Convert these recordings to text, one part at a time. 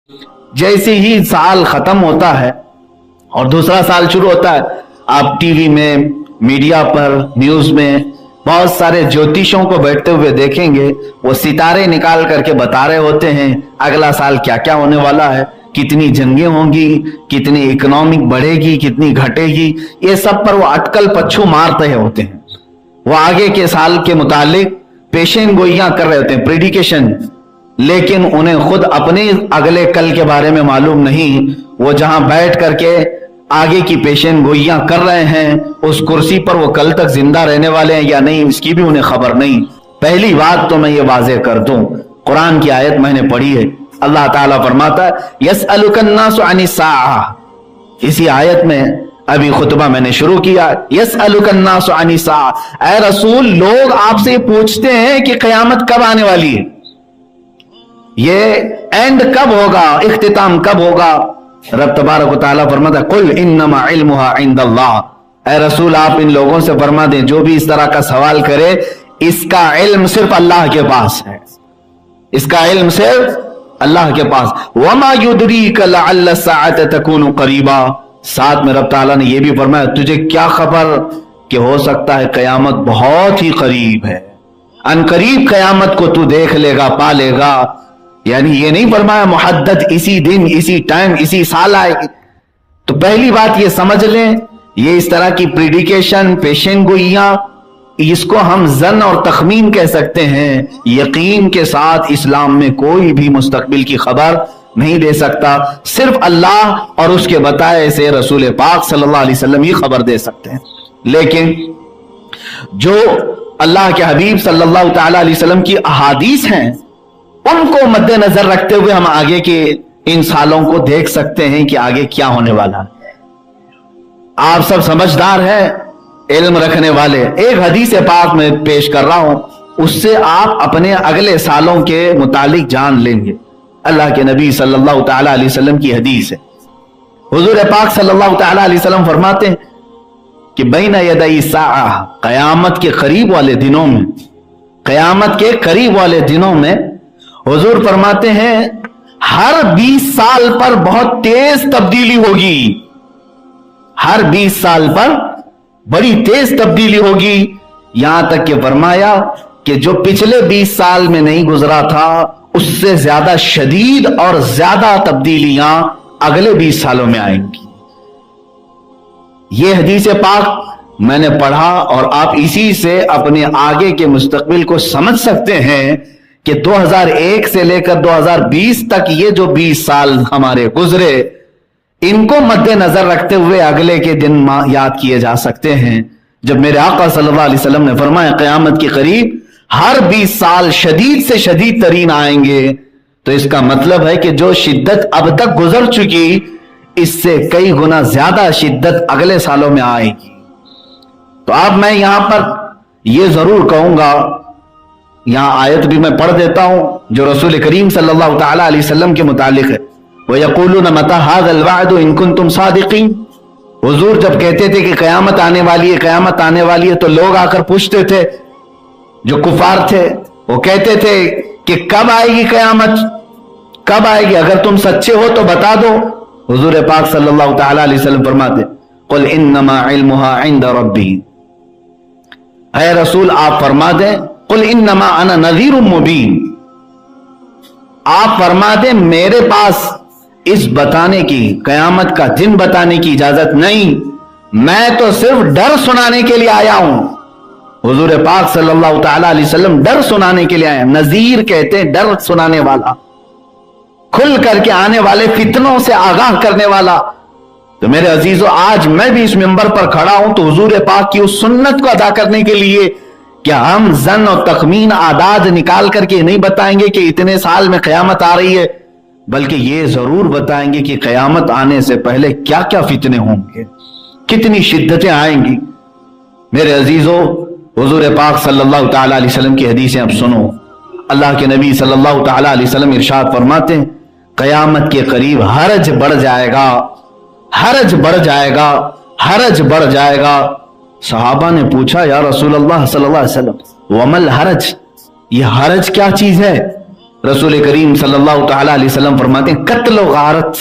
जैसे ही साल खत्म होता है और दूसरा साल शुरू होता है, आप टीवी में, मीडिया पर, न्यूज में बहुत सारे ज्योतिषों को बैठते हुए देखेंगे। वो सितारे निकाल करके बता रहे होते हैं अगला साल क्या क्या होने वाला है, कितनी जंगें होंगी, कितनी इकोनॉमिक बढ़ेगी, कितनी घटेगी, ये सब पर वो अटकल पच्छू मार रहे होते हैं। वो आगे के साल के मुतालिक पेशन गोइयां कर रहे होते हैं, प्रेडिकेशन, लेकिन उन्हें खुद अपने अगले कल के बारे में मालूम नहीं। वो जहां बैठ करके आगे की पेशन गोइयां कर रहे हैं, उस कुर्सी पर वो कल तक जिंदा रहने वाले हैं या नहीं, इसकी भी उन्हें खबर नहीं। पहली बात तो मैं ये वाज़ेह कर दूं, कुरान की आयत मैंने पढ़ी है, अल्लाह ताला फरमाता है यसअलुकन्नासु अनिस्साअह। इसी आयत में अभी खुतबा मैंने शुरू किया, यसअलुकन्नासु अनिस्साअह। ऐ रसूल, लोग आपसे पूछते हैं कि क़यामत कब आने वाली है, ये एंड कब होगा, इख्तिताम कब होगा। रब तबारक व तआला फरमाता है कुल इन्नमा इल्मुहा इंदल्लाह। ऐ रसूल, आप इन लोगों से फरमा दें जो भी इस तरह का सवाल करे, इसका इल्म सिर्फ अल्लाह के पास है, इसका इल्म सिर्फ अल्लाह के पास। वमा युदरीका लअल्ल अस्साअत तकूनु करीबा। साथ में रब ताला ने यह भी फरमाया तुझे क्या खबर कि हो सकता है कयामत बहुत ही करीब है, अनकरीब कयामत को तू देख लेगा, पा लेगा। यानी ये नहीं फरमाया मुहद्दद इसी दिन, इसी टाइम, इसी साल आएगी। तो पहली बात ये समझ लें, ये इस तरह की प्रेडिकेशन, पेशन गोइयां, इसको हम जन और तखमीन कह सकते हैं। यकीन के साथ इस्लाम में कोई भी मुस्तकबिल की खबर नहीं दे सकता, सिर्फ अल्लाह और उसके बताए से रसूल पाक सल्लल्लाहु अलैहि वसल्लम ही खबर दे सकते हैं। लेकिन जो अल्लाह के हबीब सल्लल्लाहु तआला अलैहि वसल्लम की अहादीस हैं, उनको मद्देनजर रखते हुए हम आगे के इन सालों को देख सकते हैं कि आगे क्या होने वाला है। आप सब समझदार हैं, इल्म रखने वाले। एक हदीस पाक में पेश कर रहा हूं, उससे आप अपने अगले सालों के मुतालिक जान लेंगे। अल्लाह के नबी सल्लल्लाहु तआला अलैहि वसल्लम की हदीस है। हुजूर पाक सल्लल्लाहु तआला अलैहि वसल्लम फरमाते हैं कि बैना यदई साआ, कयामत के करीब वाले दिनों में, कयामत के करीब वाले दिनों में हुजूर फरमाते हैं हर 20 साल पर बहुत तेज तब्दीली होगी, हर 20 साल पर बड़ी तेज तब्दीली होगी। यहां तक कि फरमाया कि जो पिछले 20 साल में नहीं गुजरा था, उससे ज्यादा शदीद और ज्यादा तब्दीलियां अगले 20 सालों में आएंगी। यह हदीस पाक मैंने पढ़ा और आप इसी से अपने आगे के मुस्तकबिल को समझ सकते हैं कि 2001 से लेकर 2020 तक ये जो 20 साल हमारे गुजरे, इनको मद्देनजर रखते हुए अगले के दिन याद किए जा सकते हैं, जब मेरे आका सल्लल्लाहु अलैहि वसल्लम ने फरमाया क़यामत के करीब हर 20 साल शदीद से शदीद तरीन आएंगे। तो इसका मतलब है कि जो शिद्दत अब तक गुजर चुकी, इससे कई गुना ज्यादा शिद्दत अगले सालों में आएगी। तो अब मैं यहां पर यह जरूर कहूंगा, यहां आयत भी मैं पढ़ देता हूं जो रसूल करीम सल्लल्लाहु तआला अलैहि वसल्लम के मुतालिक है। व यक़ूलून मता हाज़ल वअदु इन कुंतुम सादिक़ीन। हुजूर जब कहते थे कि कयामत आने वाली है, कयामत आने वाली है, तो लोग आकर पूछते थे, जो कुफार थे वो कहते थे कि कब आएगी कयामत, कब आएगी, अगर तुम सच्चे हो तो बता दो। हुजूर पाक सल्लल्लाहु तआला अलैहि वसल्लम फरमाते कुल इन्नमा इल्मुहा इंद रब्बी। ऐ रसूल, आप फरमा दें कुल इन्नमा अना नज़ीरुम मुबीन, आप फरमा दें मेरे पास इस बताने की, कयामत का दिन बताने की इजाजत नहीं, मैं तो सिर्फ डर सुनाने के लिए आया हूं। हुजूर पाक सल्लल्लाहु तआला अलैहि वसल्लम डर सुनाने के लिए आए। नजीर कहते हैं डर सुनाने वाला, खुल करके आने वाले फितनों से आगाह करने वाला। तो मेरे अजीजों, आज मैं भी इस मिंबर पर खड़ा हूं तो हुजूर पाक की उस सुन्नत को अदा करने के लिए कि हम जन और तखमीन आदाद निकाल करके नहीं बताएंगे कि इतने साल में कयामत आ रही है, बल्कि ये जरूर बताएंगे कि कयामत आने से पहले क्या क्या फितने होंगे, कितनी शिद्दतें आएंगी। मेरे अजीजों, हुजूर पाक सल्लल्लाहु तआला अलैहि वसल्लम की हदीसें अब सुनो। अल्लाह के नबी सल्लल्लाहु तआला अलैहि वसल्लम इरशाद फरमाते हैं कयामत के करीब हरज बढ़ जाएगा, हरज बढ़ जाएगा, हरज बढ़ जाएगा। सहाबा ने पूछा या रसूल अल्लाह सल्लल्लाहु अलैहि वसल्लम वमल हरज, ये हरज क्या चीज है? रसूल करीम सल्लल्लाहु तआला अलैहि वसल्लम फरमाते हैं कत्ल व गारत,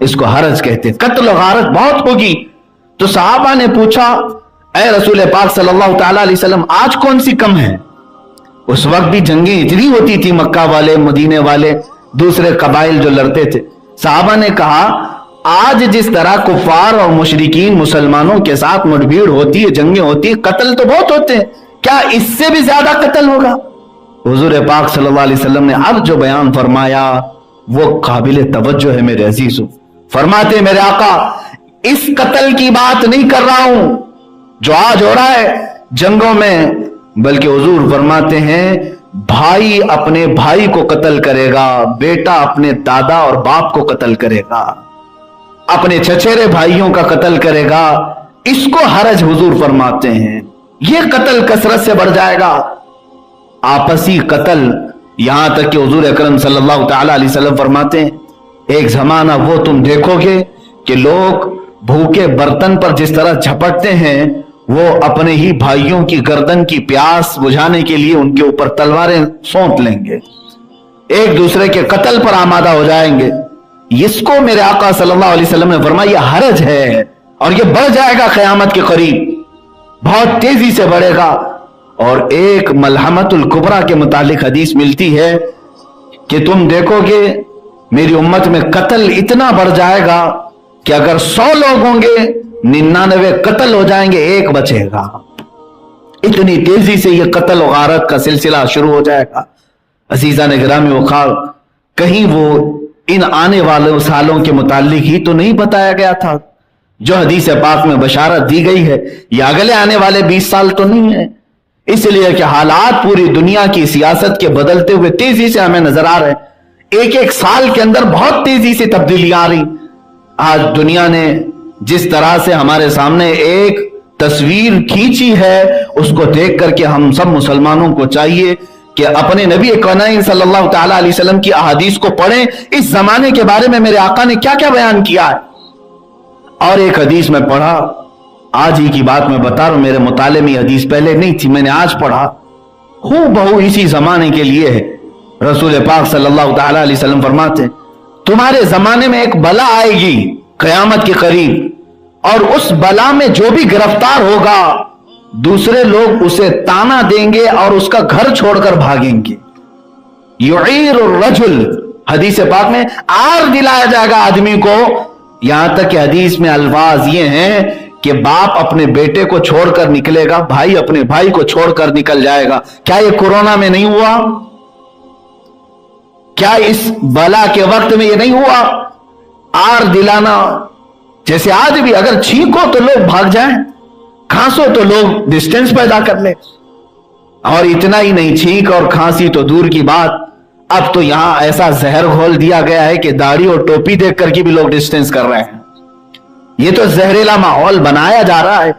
इसको हरज कहते हैं, कत्ल व गारत बहुत होगी। तो सहाबा ने पूछा, ऐ रसूल पाक सल्लल्लाहु तआला अलैहि वसल्लम, आज कौन सी कम है? उस वक्त भी जंगें इतनी होती थी, मक्का वाले, मदीने वाले, दूसरे कबाइल जो लड़ते थे। सहाबा ने कहा, आज जिस तरह कुफार और मुशरिकीन मुसलमानों के साथ मुठभेड़ होती है, जंगें होती है, कत्ल तो बहुत होते हैं, क्या इससे भी ज्यादा कत्ल होगा? हुजूर पाक सल्लल्लाहु अलैहि वसल्लम ने अब जो बयान फरमाया वो काबिल तवज्जो है मेरे अजीजों। फरमाते मेरे आका, इस कत्ल की बात नहीं कर रहा हूं जो आज हो रहा है जंगों में, बल्कि हुजूर फरमाते हैं भाई अपने भाई को कत्ल करेगा, बेटा अपने दादा और बाप को कत्ल करेगा, अपने चचेरे भाइयों का कत्ल करेगा, इसको हरज हुजूर फरमाते हैं। यह कत्ल कसरत से बढ़ जाएगा, आपसी कत्ल, यहां तक कि हुजूर अकरम सल्लल्लाहु तआला अलैहि वसल्लम फरमाते हैं एक जमाना वो तुम देखोगे कि लोग भूखे बर्तन पर जिस तरह झपटते हैं, वो अपने ही भाइयों की गर्दन की प्यास बुझाने के लिए उनके ऊपर तलवारें सौंप लेंगे, एक दूसरे के कत्ल पर आमादा हो जाएंगे। इसको मेरे आका सल्लल्लाहु अलैहि वसल्लम ने फरमाया यह हरज है और यह बढ़ जाएगा क़यामत के करीब, बहुत तेजी से बढ़ेगा। और एक मलहमतुल कुबरा के मुतालिक हदीस मिलती है कि तुम देखोगे मेरी उम्मत में कत्ल इतना बढ़ जाएगा कि अगर 100 लोग होंगे 99 कत्ल हो जाएंगे, एक बचेगा। इतनी तेजी से यह कत्ल और गारत का सिलसिला शुरू हो जाएगा। अजीजा ने गिरामी वक़ार, कहीं वो इन आने वाले सालों के मुतालिक ही तो नहीं बताया गया था जो हदीस पाक में बशारत दी गई है, या अगले आने वाले 20 साल तो नहीं है। इसलिए कि हालात पूरी दुनिया की सियासत के बदलते हुए तेजी से हमें नजर आ रहे हैं, एक एक साल के अंदर बहुत तेजी से तब्दीलियां आ रही। आज दुनिया ने जिस तरह से हमारे सामने एक तस्वीर खींची है, उसको देख करके हम सब मुसलमानों को चाहिए कि अपने नबी करीम सल्लल्लाहु तआला अलैहि वसल्लम की अहादीस को पढ़ें, इस जमाने के बारे में मेरे आका ने क्या क्या बयान किया है। और एक हदीस में पढ़ा, आज ही की बात मैं बता रहा हूं, मेरे मुताले में हदीस पहले नहीं थी, मैंने आज पढ़ा, हूबहू इसी जमाने के लिए है। रसूल पाक सल्लल्लाहु तआला अलैहि वसल्लम फरमाते, तुम्हारे जमाने में एक बला आएगी क़यामत के करीब, और उस बला में जो भी गिरफ्तार होगा दूसरे लोग उसे ताना देंगे और उसका घर छोड़कर भागेंगे। युईरुर रजुल, हदीस पाक में आर दिलाया जाएगा आदमी को। यहां तक कि हदीस में अल्फाज ये हैं कि बाप अपने बेटे को छोड़कर निकलेगा, भाई अपने भाई को छोड़कर निकल जाएगा। क्या ये कोरोना में नहीं हुआ? क्या इस बला के वक्त में ये नहीं हुआ? आर दिलाना, जैसे आज भी अगर छींको तो लोग भाग जाएं, खांसो तो लोग डिस्टेंस पैदा कर ले। और इतना ही नहीं, छींक और खांसी तो दूर की बात, अब तो यहां ऐसा जहर घोल दिया गया है कि दाढ़ी और टोपी देख करके भी लोग डिस्टेंस कर रहे हैं। ये तो जहरीला माहौल बनाया जा रहा है।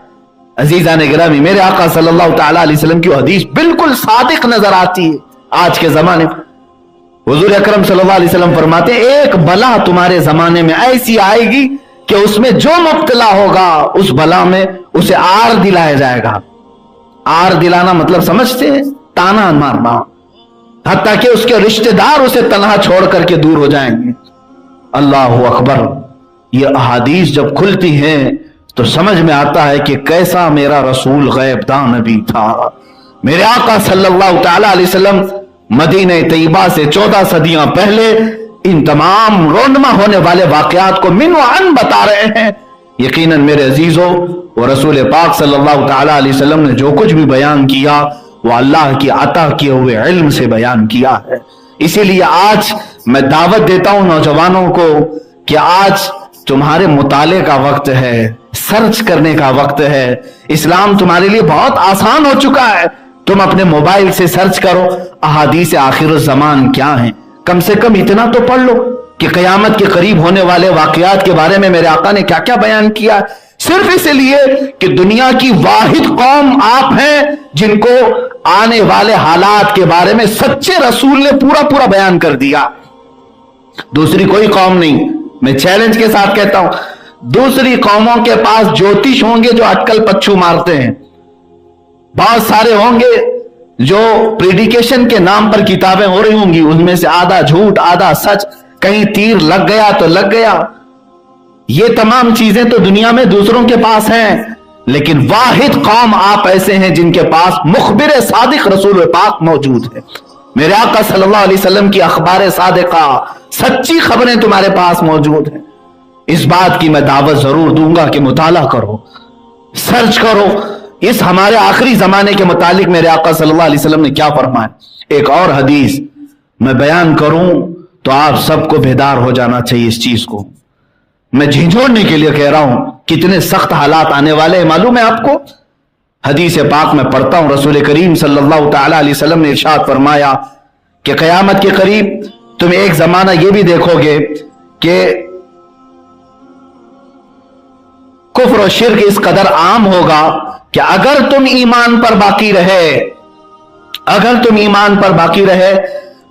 अजीजा ने गिरामी, मेरे आका सल्लल्लाहु तआला अलैहि वसल्लम की हदीस बिल्कुल सादिक नजर आती है आज के जमाने में। हुजूर अकरम सल्लल्लाहु अलैहि वसल्लम फरमाते, एक बला तुम्हारे जमाने में ऐसी आएगी कि उसमें जो मुब्तला होगा उस बला में उसे आर दिलाया जाएगा। आर दिलाना मतलब समझते हैं? ताना मारना, हत्ता कि उसके रिश्तेदार उसे तन्हा छोड़ करके दूर हो जाएंगे। अल्लाहु अकबर। ये अहादीस जब खुलती हैं तो समझ में आता है कि कैसा मेरा रसूल गैबदान नबी था। मेरे आका सल्लल्लाहु तआला अलैहि वसल्लम मदीने तैयबा से 14 सदियां पहले इन तमाम रोनमा होने वाले वाकयात को मिन व अन बता रहे हैं। यकीनन मेरे अजीजों, वो रसूल पाक सल्लल्लाहु तआला अलैहि वसल्लम ने जो कुछ भी बयान किया वो अल्लाह की अता किए हुए इल्म से बयान किया है। इसीलिए आज मैं दावत देता हूं नौजवानों को कि आज तुम्हारे मुताले का वक्त है, सर्च करने का वक्त है। इस्लाम तुम्हारे लिए बहुत आसान हो चुका है। तुम अपने मोबाइल से सर्च करो अहादीस आखिर ज़मान क्या है, कम से कम इतना तो पढ़ लो कि क़यामत के करीब होने वाले वाकयात के बारे में मेरे आका ने क्या क्या बयान किया है। सिर्फ इसलिए कि दुनिया की वाहिद कौम आप हैं जिनको आने वाले हालात के बारे में सच्चे रसूल ने पूरा पूरा बयान कर दिया। दूसरी कोई कौम नहीं। मैं चैलेंज के साथ कहता हूं, दूसरी कौमों के पास ज्योतिष होंगे जो अटकल पच्छू मारते हैं, बहुत सारे होंगे, जो प्रेडिकेशन के नाम पर किताबें हो रही होंगी, उनमें से आधा झूठ आधा सच, कहीं तीर लग गया तो लग गया। ये तमाम चीजें तो दुनिया में दूसरों के पास हैं, लेकिन वाहिद कौम आप ऐसे हैं जिनके पास मुखबिर सादिक रसूल पाक मौजूद है। मेरे आका सल्लल्लाहु अलैहि वसल्लम की अखबार सादिका, सच्ची खबरें तुम्हारे पास मौजूद हैं। इस बात की मैं दावत जरूर दूंगा कि मुताला करो, सर्च करो इस हमारे आखिरी जमाने के मुतालिक मेरे आका सल्लल्लाहु अलैहि वसल्लम ने क्या फरमाया। एक और हदीस मैं बयान करूं तो आप सबको बेदार हो जाना चाहिए इस चीज को। मैं झिझोड़ने के लिए कह रहा हूं, कितने सख्त हालात आने वाले हैं मालूम है आपको। हदीस पाक में पढ़ता हूं, रसूल करीम सल्लल्लाहु ताला अलैहि वसल्लम ने इरशाद फरमाया कि कयामत के करीब तुम एक जमाना यह भी देखोगे कि कुफ्र और शिर्क इस कदर आम होगा कि अगर तुम ईमान पर बाकी रहे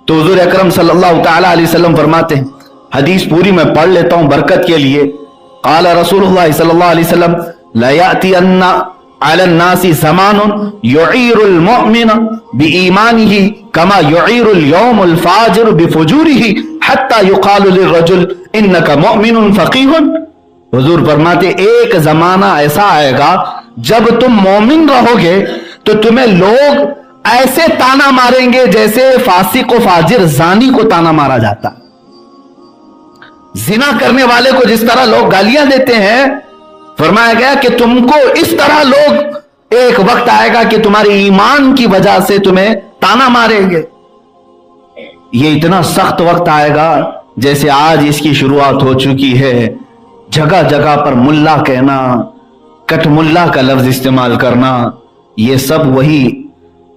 तो हुजूर अकरम सल्लल्लाहु ताला अलैहि वसल्लम फरमाते हैं, हदीस पूरी मैं पढ़ लेता हूं बरकत के लिए। क़ाल रसूलुल्लाह सल्लल्लाहु अलैहि वसल्लम ला याती अन्ना अला अन्नासी ज़मानुन युईरुल मुमिन बिईमानिही कमा युईरुल यौमुल फाजिर बिफुजूरिही हत्ता युक़ालु लिर्रजुल इन्नका मुमिनुन फ़क़ीहुन। हुजूर फरमाते एक जमाना ऐसा आएगा जब तुम मोमिन रहोगे तो तुम्हें लोग ऐसे ताना मारेंगे जैसे फासिक व फाजिर जानी को ताना मारा जाता। जिना करने वाले को जिस तरह लोग गालियां देते हैं, फरमाया गया कि तुमको इस तरह लोग एक वक्त आएगा कि तुम्हारे ईमान की वजह से तुम्हें ताना मारेंगे। ये इतना सख्त वक्त आएगा जैसे आज इसकी शुरुआत हो चुकी है। जगह जगह पर मुल्ला कहना, कट मुल्ला का लफ्ज इस्तेमाल करना, ये सब वही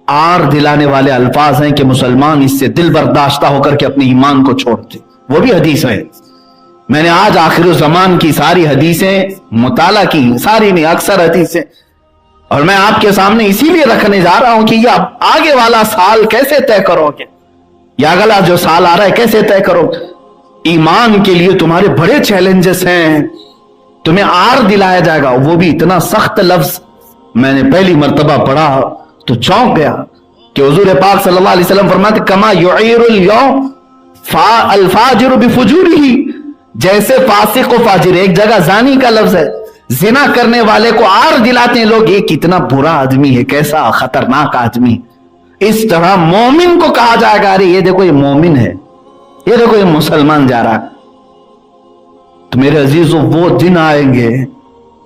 आर दिलाने वाले अल्फाज हैं कि मुसलमान इससे दिल बर्दाश्ता होकर के अपने ईमान को छोड़ते। वो भी हदीस है। मैंने आज आखिर ज़मान की सारी हदीसें मुताला की, सारी नहीं अक्सर हदीसें, और मैं आपके सामने इसीलिए रखने जा रहा हूं कि ये आगे वाला साल कैसे तय करोगे, या अगला जो साल आ रहा है कैसे तय करोगे। ईमान के लिए तुम्हारे बड़े चैलेंजेस हैं, तुम्हें आर दिलाया जाएगा। वो भी इतना सख्त लफ्ज मैंने पहली मर्तबा पढ़ा तो चौंक गया कि हुजूर पाक सल्लल्लाहु अलैहि वसल्लम फरमाते कमा युईरुल यौम अल फाजिर बिफुजूरिही, जैसे फासिक व फाजिर, एक जगह जानी का लफ्ज है, जिना करने वाले को आर दिलाते हैं लोग, ये कितना बुरा आदमी है, कैसा खतरनाक आदमी। इस तरह मोमिन को कहा जाएगा, अरे ये देखो ये मोमिन है, ये देखो ये मुसलमान जा रहा है। तो मेरे अजीजों वो दिन आएंगे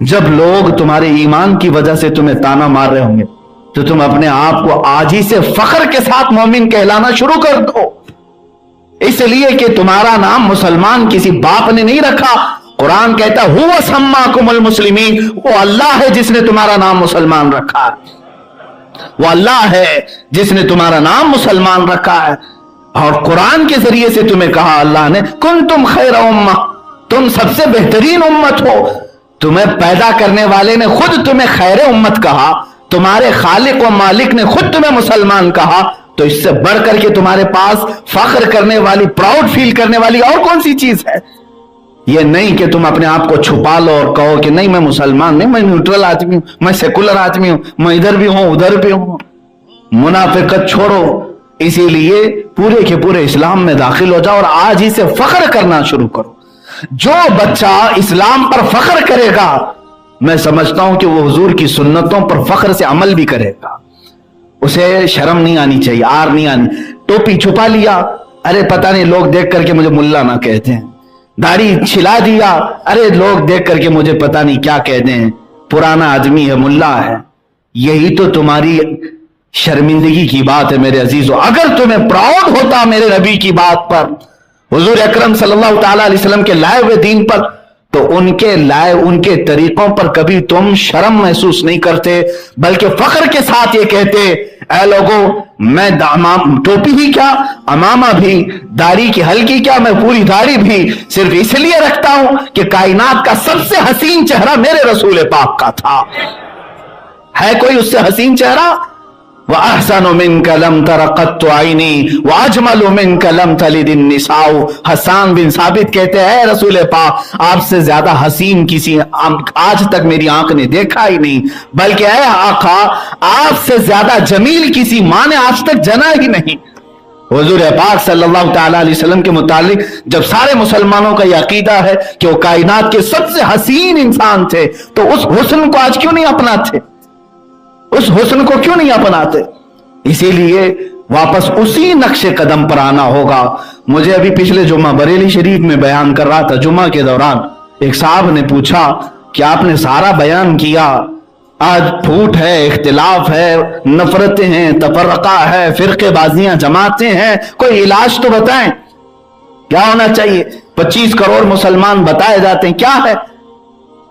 जब लोग तुम्हारे ईमान की वजह से तुम्हें ताना मार रहे होंगे तो तुम अपने आप को आज ही से फख्र के साथ मोमिन कहलाना शुरू कर दो, इसलिए कि तुम्हारा नाम मुसलमान किसी बाप ने नहीं रखा। कुरान कहता हुवा सम्माकुमुल मुस्लिमीन, वो अल्लाह है जिसने तुम्हारा नाम मुसलमान रखा है, वो अल्लाह है जिसने तुम्हारा नाम मुसलमान रखा है। और कुरान के जरिए से तुम्हें कहा अल्लाह ने कुंतुम खैर उम्मा, तुम सबसे बेहतरीन उम्मत हो। तुम्हें पैदा करने वाले ने खुद तुम्हें खैर उम्मत कहा, तुम्हारे खालिक व मालिक ने खुद तुम्हें मुसलमान कहा, तो इससे बढ़कर के तुम्हारे पास फख्र करने वाली, प्राउड फील करने वाली और कौन सी चीज है। ये नहीं कि तुम अपने आप को छुपा लो और कहो कि नहीं मैं मुसलमान नहीं, मैं न्यूट्रल आदमी हूं, मैं सेकुलर आदमी हूं, मैं इधर भी हूं उधर भी हूं। मुनाफिकत छोड़ो, इसीलिए पूरे के पूरे इस्लाम में दाखिल हो जाओ और आज ही से फख्र करना शुरू करो। जो बच्चा इस्लाम पर फख्र करेगा, मैं समझता हूं कि वो हुजूर की सुन्नतों पर फख्र से अमल भी करेगा। उसे शर्म नहीं आनी चाहिए, आर नहीं आनी। टोपी छुपा लिया, अरे पता नहीं लोग देख करके मुझे मुल्ला ना कहते हैं। दाढ़ी छिला दिया, अरे लोग देख करके मुझे पता नहीं क्या कहते हैं, पुराना आदमी है, मुल्ला है। यही तो तुम्हारी शर्मिंदगी की बात है मेरे अजीजों। अगर तुम्हें प्राउड होता मेरे नबी की बात पर, हुजूर अकरम सल्लल्लाहु ताला अलैहि वसल्लम के लाए हुए दीन पर, तो उनके तरीकों पर कभी तुम शर्म महसूस नहीं करते, बल्कि फख्र के साथ ये कहते, ऐ लोगों मैं टोपी ही क्या, अमामा भी, दाढ़ी की हल्की क्या, मैं पूरी दाढ़ी भी सिर्फ इसलिए रखता हूं कि कायनात का सबसे हसीन चेहरा मेरे रसूल पाक का था। है कोई उससे हसीन चेहरा? वअहसनु मिनका लम तर क़त्तु ऐनी वअजमलु मिनका लम तलिदिन निसाउ। हसन बिन साबित कहते हैं रसूल पाक, आपसे ज्यादा हसीन किसी आज तक मेरी आंख ने देखा ही नहीं, बल्कि ऐ आका आपसे ज्यादा जमील किसी मां ने आज तक जना ही नहीं। हुजूर पाक सल्लल्लाहु तआला अलैहि वसल्लम के मुतालिक जब सारे मुसलमानों का यह अकीदा है कि वो कायनात के सबसे हसीन इंसान थे, तो उस हुस्न को आज क्यों नहीं अपनाते? उस हुस्न को क्यों नहीं अपनाते? इसीलिए वापस उसी नक्शे कदम पर आना होगा। मुझे अभी पिछले जुम्मा बरेली शरीफ में बयान कर रहा था, जुम्मा के दौरान एक साहब ने पूछा कि आपने सारा बयान किया, आज फूट है, इख्तिलाफ है, नफरतें हैं, तफर्रका है, फिरकेबाजियां, जमातें हैं, कोई इलाज तो बताएं, क्या होना चाहिए? 25 करोड़ मुसलमान बताए जाते हैं, क्या है?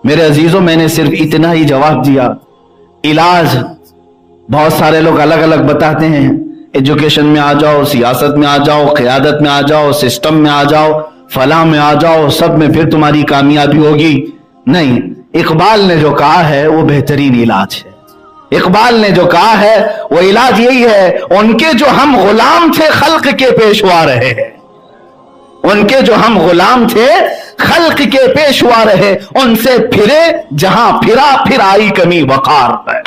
मेरे अजीजों, मैंने सिर्फ इतना ही जवाब दिया, इलाज बहुत सारे लोग अलग अलग बताते हैं, एजुकेशन में आ जाओ, सियासत में आ जाओ, क़यादत में आ जाओ, सिस्टम में आ जाओ, फलाह में आ जाओ, सब में फिर तुम्हारी कामयाबी होगी। नहीं, इकबाल ने जो कहा है वो बेहतरीन इलाज है। इकबाल ने जो कहा है वो इलाज यही है, उनके जो हम गुलाम थे खल्क के पेशवा रहे हैं, उनके जो हम गुलाम थे खल्क के पेशवा रहे, उनसे फिरे जहां फिरा फिर आई कमी वकार है।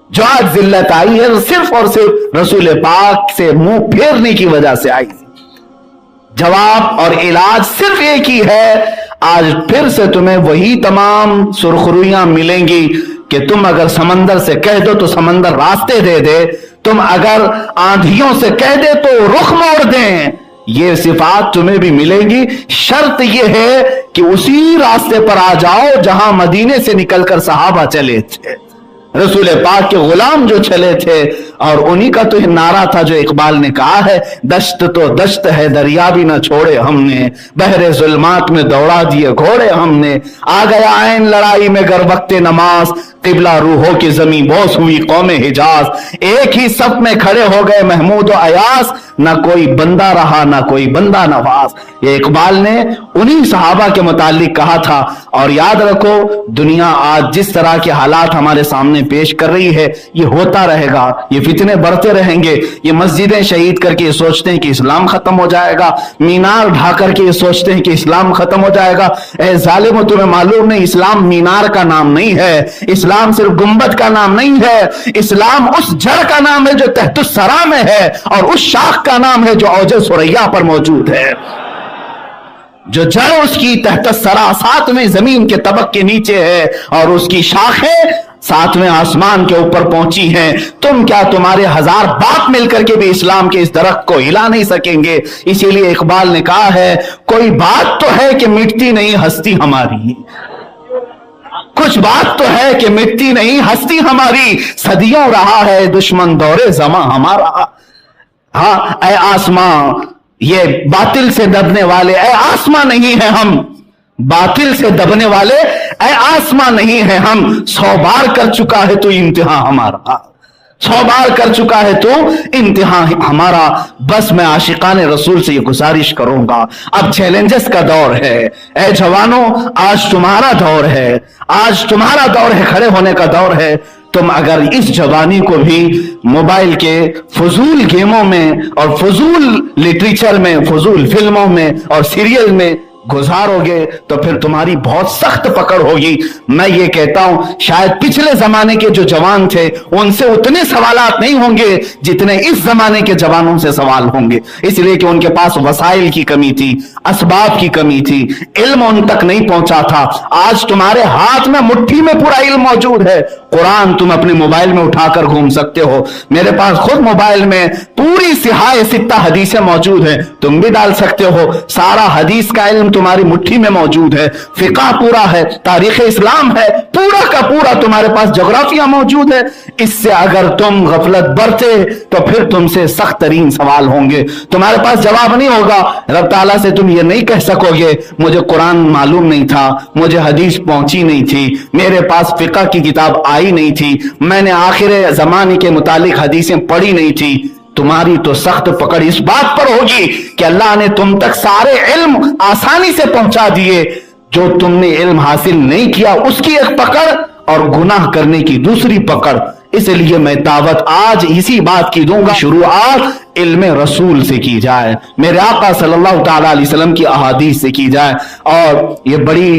जो आज जिल्लत आई है सिर्फ और सिर्फ रसूल पाक से मुंह फेरने की वजह से आई। जवाब और इलाज सिर्फ एक ही है, आज फिर से तुम्हें वही तमाम सुरखरुइयां मिलेंगी कि तुम अगर समंदर से कह दो तो समंदर रास्ते दे दे, तुम अगर आंधियों से कह दे तो रुख मोड़ दें, ये सिफात तुम्हें भी मिलेंगी। शर्त यह है कि उसी रास्ते पर आ जाओ जहां मदीने से निकलकर सहाबा चले थे, रसूल पाक के गुलाम जो चले थे, और उन्हीं का तो नारा था जो इकबाल ने कहा है, दश्त तो दश्त है दरिया भी न छोड़े हमने, बहरे जुल्मात में दौड़ा दिए घोड़े हमने, आ गया ऐन लड़ाई में गर वक्ते नमाज, किबला रूहों की जमी बोस हुई कौमे हिजाज, एक ही सब में खड़े हो गए महमूद और अयास, ना कोई बंदा रहा ना कोई बंदा नवाज। ये इकबाल ने उन्हीं सहाबा के मुतालिक कहा था। और याद रखो, दुनिया आज जिस तरह के हालात हमारे सामने पेश कर रही है, ये होता रहेगा, ये फितने बढ़ते रहेंगे। ये मस्जिदें शहीद करके सोचते हैं कि इस्लाम खत्म हो जाएगा, मीनार ढा करके सोचते हैं कि इस्लाम खत्म हो जाएगा। ए जालिम, तुम्हें मालूम नहीं, इस्लाम मीनार का नाम नहीं है, इस्लाम सिर्फ गुंबद का नाम नहीं है, इस्लाम उस जड़ का नाम है जो तहतुस सरा में है, और उस शाख का नाम है जो औज सुरैया पर मौजूद है। जो जड़ उसकी तहतुस सरा 7वें जमीन के तबक के नीचे है, और उसकी शाखें 7वें आसमान के ऊपर पहुंची हैं। तुम क्या, तुम्हारे 1000 बाप मिलकर के भी इस्लाम के इस दरख्त को हिला नहीं सकेंगे। इसीलिए इकबाल ने कहा है, कोई बात तो है कि मिटती नहीं हस्ती हमारी, कुछ बात तो है कि मिटती नहीं हस्ती हमारी, सदियों रहा है दुश्मन दौरे जमा हमारा। हाँ ऐ आसमां, ये बातिल से दबने वाले, ऐ आसमां नहीं है हम, बातिल से दबने वाले ऐ आसमां नहीं है हम, 100 बार कर चुका है तू इम्तिहान हमारा, 100 बार कर चुका है तू इम्तिहान हमारा। बस मैं आशिकाने रसूल से ये गुजारिश करूंगा, अब चैलेंजेस का दौर है। ऐ जवानों, आज तुम्हारा दौर है, आज तुम्हारा दौर है, खड़े होने का दौर है। तुम अगर इस जवानी को भी मोबाइल के फजूल गेमों में और फजूल लिटरेचर में, फजूल फिल्मों में और सीरियल में गुजारोगे तो फिर तुम्हारी बहुत सख्त पकड़ होगी। मैं ये कहता हूं, शायद पिछले जमाने के जो जवान थे उनसे उतने सवालात नहीं होंगे जितने इस जमाने के जवानों से सवाल होंगे, इसलिए कि उनके पास वसाइल की कमी थी, असबाब की कमी थी, इल्म उन तक नहीं पहुंचा था। आज तुम्हारे हाथ में मुट्ठी में पूरा इल्म मौजूद है। कुरान तुम अपने मोबाइल में उठाकर घूम सकते हो, मेरे पास खुद मोबाइल में पूरी सिहाए सित्ता हदीसें मौजूद है, तुम भी डाल सकते हो। सारा हदीस का इल्म तुम्हारी मुट्ठी में मौजूद है, फिक़ह पूरा है, तारीख इस्लाम है, पूरा का पूरा तुम्हारे पास, ज्योग्राफिया मौजूद है। इससे अगर तुम गफलत बरते तो फिर तुमसे सख्त तरीन सवाल होंगे, तुम्हारे पास जवाब नहीं होगा। रब ताला से तुम ये नहीं कह सकोगे मुझे कुरान मालूम नहीं था, मुझे हदीस पहुंची नहीं थी, मेरे पास फिक़ह की किताब आई नहीं थी, मैंने आखिर जमाने के मुतालिक हदीसें पढ़ी नहीं थी। तुम्हारी तो सख्त पकड़ इस बात पर होगी कि अल्लाह ने तुम तक सारे इल्म आसानी से पहुंचा दिए, जो तुमने इल्म हासिल नहीं किया उसकी एक पकड़ और गुनाह करने की दूसरी पकड़, इसलिए मैं दावत आज इसी बात की दूंगा, शुरुआत इल्म रसूल से की जाए, मेरे आका सल्लल्लाहु ताला अलैहि वसल्लम की अहादीस से की जाए। और ये बड़ी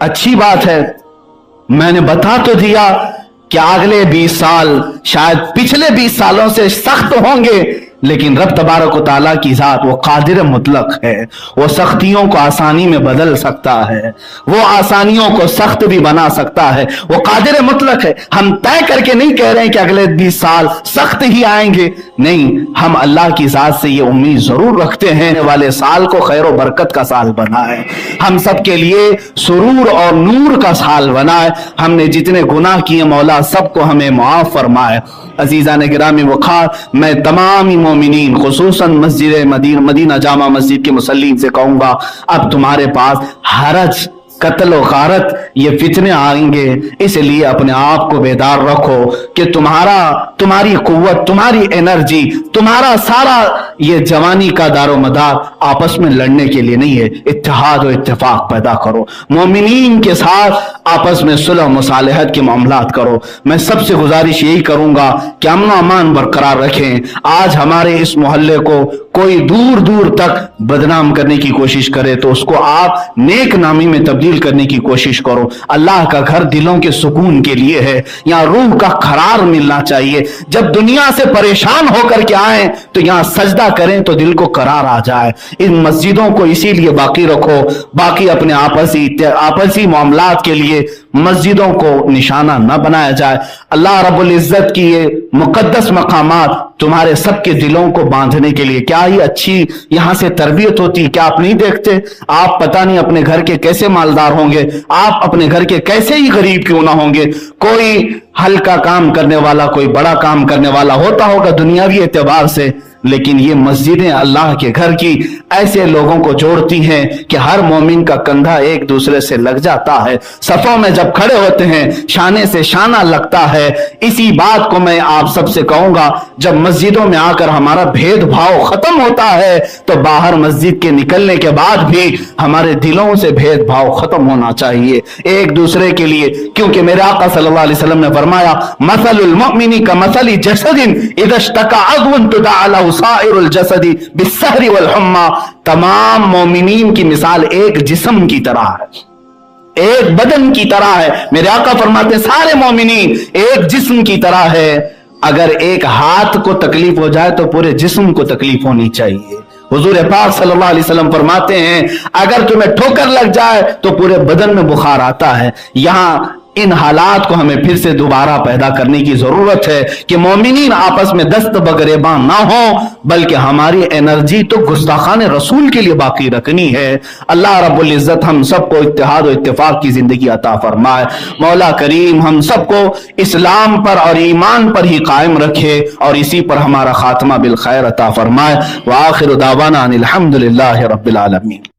अच्छी बात है, मैंने बता तो दिया कि अगले 20 साल शायद पिछले 20 सालों से सख्त होंगे, लेकिन रब तबारक व तआला की जात वो कादिर मुतलक है, वो सख्तियों को आसानी में बदल सकता है, वो आसानियों को सख्त भी बना सकता है, वो कादिर मुतलक है। हम तय करके नहीं कह रहे हैं कि अगले 20 साल सख्त ही आएंगे, नहीं, हम अल्लाह की जात से ये उम्मीद जरूर रखते हैं वाले साल को खैर और बरकत का साल बनाए, हम सब के लिए सुरूर और नूर का साल बनाए, हमने जितने गुनाह किए मौला सबको हमें मुआफ फरमाए। अजीज़ान गिरामी वक़ार, मैं तमाम मोमिनीन खुसूसन मस्जिद मदीना जामा मस्जिद के मुसल्लीन से कहूंगा, अब तुम्हारे पास हरज, कत्ल और गारत ये फितने आएंगे, इसलिए अपने आप को बेदार रखो कि तुम्हारी कुव्वत, तुम्हारी एनर्जी, तुम्हारा सारा ये जवानी का दारो मदार आपस में लड़ने के लिए नहीं है। इत्तेहाद और इत्तेफाक पैदा करो, मोमिनीन के साथ आपस में सुलह मुसालहत के मामलात करो। मैं सबसे गुजारिश यही करूंगा कि अमन अमान बरकरार रखें। आज हमारे इस मोहल्ले को कोई दूर दूर तक बदनाम करने की कोशिश करे तो उसको आप नेक नामी में तब्दील करने की कोशिश करो। अल्लाह का घर दिलों के सुकून के लिए है, यहाँ रूह का करार मिलना चाहिए। जब दुनिया से परेशान होकर के आए तो यहाँ सजदा करें तो दिल को करार आ जाए। इन मस्जिदों को इसीलिए बाकी रखो, बाकी अपने आपसी मामलात के लिए मस्जिदों को निशाना न बनाया जाए। अल्लाह रब्बुल इज्जत की ये मुकद्दस मकामात तुम्हारे सबके दिलों को बांधने के लिए, क्या ही अच्छी यहां से तरबियत होती, क्या आप नहीं देखते? आप पता नहीं अपने घर के कैसे मालदार होंगे, आप अपने घर के कैसे ही गरीब क्यों ना होंगे। कोई हल्का काम करने वाला, कोई बड़ा काम करने वाला होता होगा दुनियावी एतबार से, लेकिन ये मस्जिदें अल्लाह के घर की ऐसे लोगों को जोड़ती हैं कि हर मोमिन का कंधा एक दूसरे से लग जाता है। सफों में जब खड़े होते हैं शाने से शाना लगता है। इसी बात को मैं आप सबसे कहूंगा, जब मस्जिदों में आकर हमारा भेदभाव खत्म होता है तो बाहर मस्जिद के निकलने के बाद भी हमारे दिलों से भेदभाव खत्म होना चाहिए एक दूसरे के लिए, क्योंकि मेरे आका सल्लल्लाहु अलैहि वसल्लम ने फरमाया, मसलुल मुमिनी का मसली जसदिन इज़ा इश्तका अज़वन तुदअ लहु साइरुल जसदी बिस्सहरी वल हुम्मा। तमाम मोमिनीन की मिसाल एक जिस्म की तरह है, एक बदन की तरह है। मेरे आका फरमाते सारे मोमिनीन एक जिस्म की तरह है। अगर एक हाथ को तकलीफ हो जाए तो पूरे जिस्म को तकलीफ होनी चाहिए। हुजूर पाक सल्लल्लाहु अलैहि वसल्लम फरमाते हैं, अगर तुम्हें ठोकर लग जाए तो पूरे बदन में बुखार आता है। यहां इन हालात को हमें फिर से दोबारा पैदा करने की जरूरत है कि मोमिनीन आपस में दस्त बगरेबां ना हो, बल्कि हमारी एनर्जी तो गुस्ताखान रसूल के लिए बाकी रखनी है। अल्लाह रब्बुल इज्जत हम सबको इत्तेहाद और इत्तेफाक की जिंदगी अता फरमाए। मौला करीम हम सबको इस्लाम पर और ईमान पर ही कायम रखे और इसी पर हमारा खात्मा बिल खैर अता फरमाए। व आखिर दावाना अनिल हम्दुलिल्लाहि रब्बिल आलमीन।